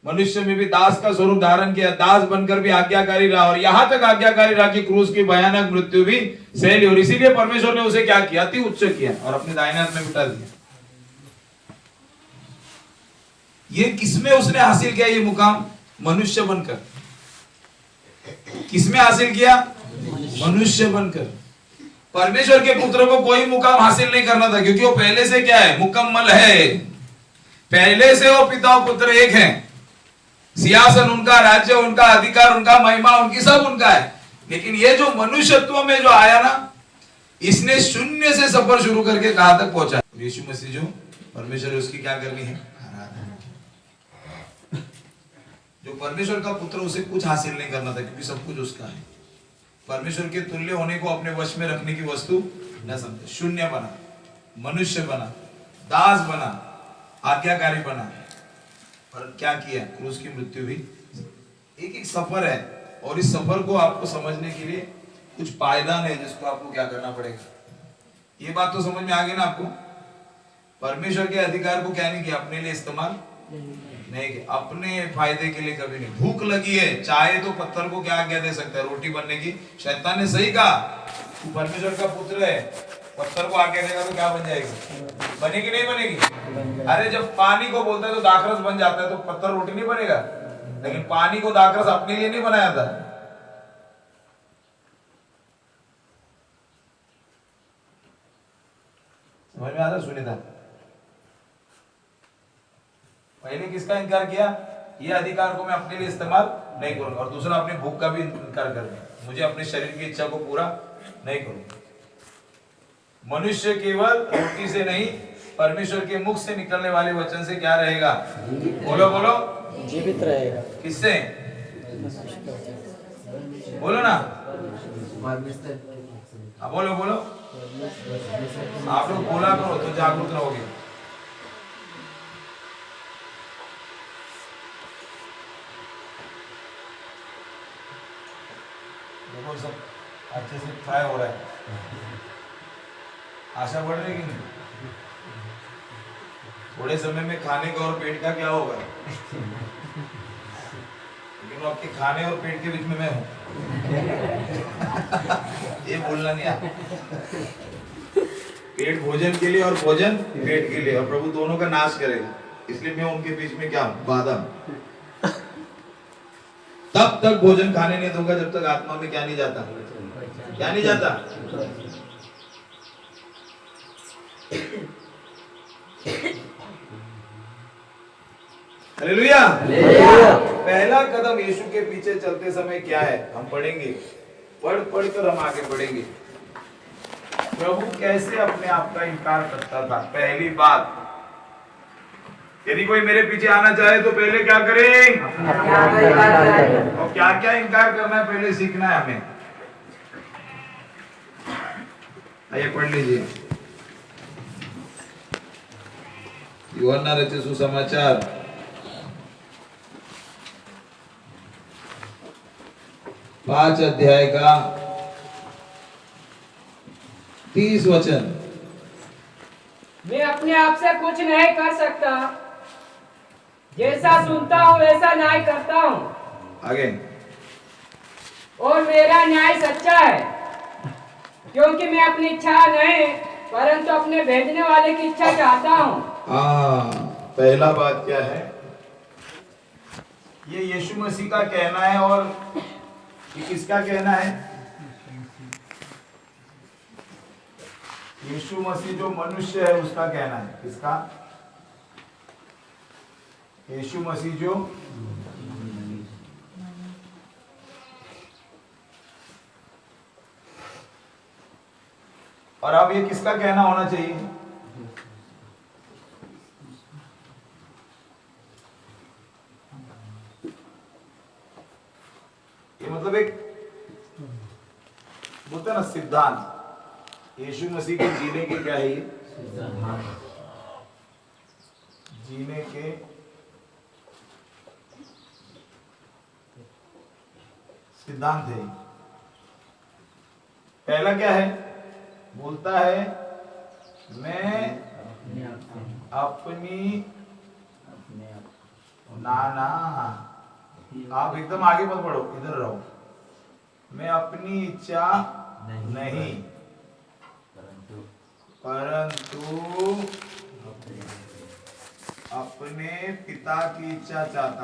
मनुष्य में भी दास का स्वरूप धारण किया, दास बनकर भी आज्ञाकारी रहा, और यहां तक आज्ञाकारी रहा कि क्रूस की भयानक मृत्यु भी सह ली। और इसीलिए परमेश्वर ने उसे क्या किया, अति उच्च किया और अपने दाहिने हाथ में बिठा दिया। ये किसमें उसने हासिल किया, ये मुकाम? मनुष्य बनकर। किसमें हासिल किया? मनुष्य बनकर। परमेश्वर के पुत्र को कोई मुकाम हासिल नहीं करना था, क्योंकि वो पहले से क्या है, मुकम्मल है। पहले से वो पिता और पुत्र एक हैं। सिंहासन उनका, राज्य उनका, अधिकार उनका, महिमा उनकी, सब उनका है। लेकिन ये जो मनुष्यत्व में जो आया ना, इसने शून्य से सफर शुरू करके कहां तक पहुंचा। यीशु मसीह जो परमेश्वर, उसकी क्या करनी है, जो परमेश्वर का पुत्र, उसे कुछ हासिल नहीं करना था, क्योंकि सब कुछ उसका है। परमेश्वर के तुल्य होने को अपने वश में रखने की वस्तु न समझे। शून्य बना, मनुष्य बना, दास बना, आज्ञाकारी बना, और क्या किया, क्रूस की मृत्यु भी। एक एक सफर है, और इस सफर को आपको समझने के लिए कुछ पायदान है, जिसको आपको क्या करना पड़ेगा। ये बात तो समझ में आ गई ना आपको? परमेश्वर के अधिकार को क्या नहीं किया, अपने लिए इस्तेमाल नहीं किया, अपने फायदे के लिए कभी नहीं। भूख लगी है, चाहे तो पत्थर को क्या आज्ञा दे सकता है, रोटी बनने की। शैतान ने सही कहा, तू परमेश्वर का पुत्र है, पत्थर को आज्ञा देगा तो क्या बन जाएगी, बनेगी नहीं बनेगी? अरे जब पानी को बोलता है तो दाखरस बन जाता है, तो पत्थर रोटी नहीं बनेगा। लेकिन पानी को दाखरस अपने लिए नहीं बनाया था। समझ में आ रहा? सुनीता, पहले किसका इनकार किया, ये अधिकार को मैं अपने लिए इस्तेमाल नहीं करूंगा, और दूसरा अपने भूख का भी इनकार कर दिया, मुझे अपने शरीर की इच्छा को पूरा नहीं करूंगा। मनुष्य केवल रोटी से नहीं, परमेश्वर के मुख से निकलने वाले वचन से क्या रहेगा, बोलो बोलो, जीवित रहेगा। किससे? बोलो ना, बोलो बोलो, आप लोग बोला करो तो जागरूक रहोगे। देखो सब अच्छे से फ्राई हो रहा है, आशा बढ़ रही कि नहीं? थोड़े समय में खाने का और पेट का क्या होगा, लेकिन आपके खाने और पेट के बीच में मैं हूं। ये बोलना नहीं आता। पेट भोजन के लिए और भोजन पेट के लिए, और प्रभु दोनों का नाश करेगा, इसलिए मैं उनके बीच में क्या हूं, बाधा। तब तक भोजन खाने नहीं दूंगा जब तक आत्मा में क्या नहीं जाता, क्या नहीं जाता। हालेलुया। पहला कदम यीशु के पीछे चलते समय क्या है, हम पढ़ेंगे, पढ़ कर हम आगे बढ़ेंगे। प्रभु कैसे अपने आप का इनकार करता था। पहली बात, यदि कोई मेरे पीछे आना चाहे तो पहले क्या करे, और क्या क्या इनकार करना है पहले सीखना है हमें। आइए पढ़ लीजिए, यूहन्ना रचित सुसमाचार 5 अध्याय का 30 वचन। मैं अपने आप से कुछ नहीं कर सकता, जैसा सुनता हूँ वैसा न्याय करता हूँ। आगे, और मेरा न्याय सच्चा है, क्योंकि मैं अपनी इच्छा नहीं परंतु अपने भेजने वाले की इच्छा चाहता हूँ। पहला बात क्या है, ये यीशु मसीह का कहना है, और ये किसका कहना है, यीशु मसीह जो मनुष्य है उसका कहना है। किसका? यीशु मसीह जो और अब ये किसका कहना होना चाहिए? ये मतलब एक बोलते ना सिद्धांत, यीशु मसीह के जीने के क्या है, ये जीने के सिद्धांत है। पहला क्या है, बोलता है मैं अपनी ना ना, आप एकदम आगे मत बढ़ो, इधर रहो। मैं अपनी इच्छा नहीं परंतु अपने पिता की इच्छा चाहता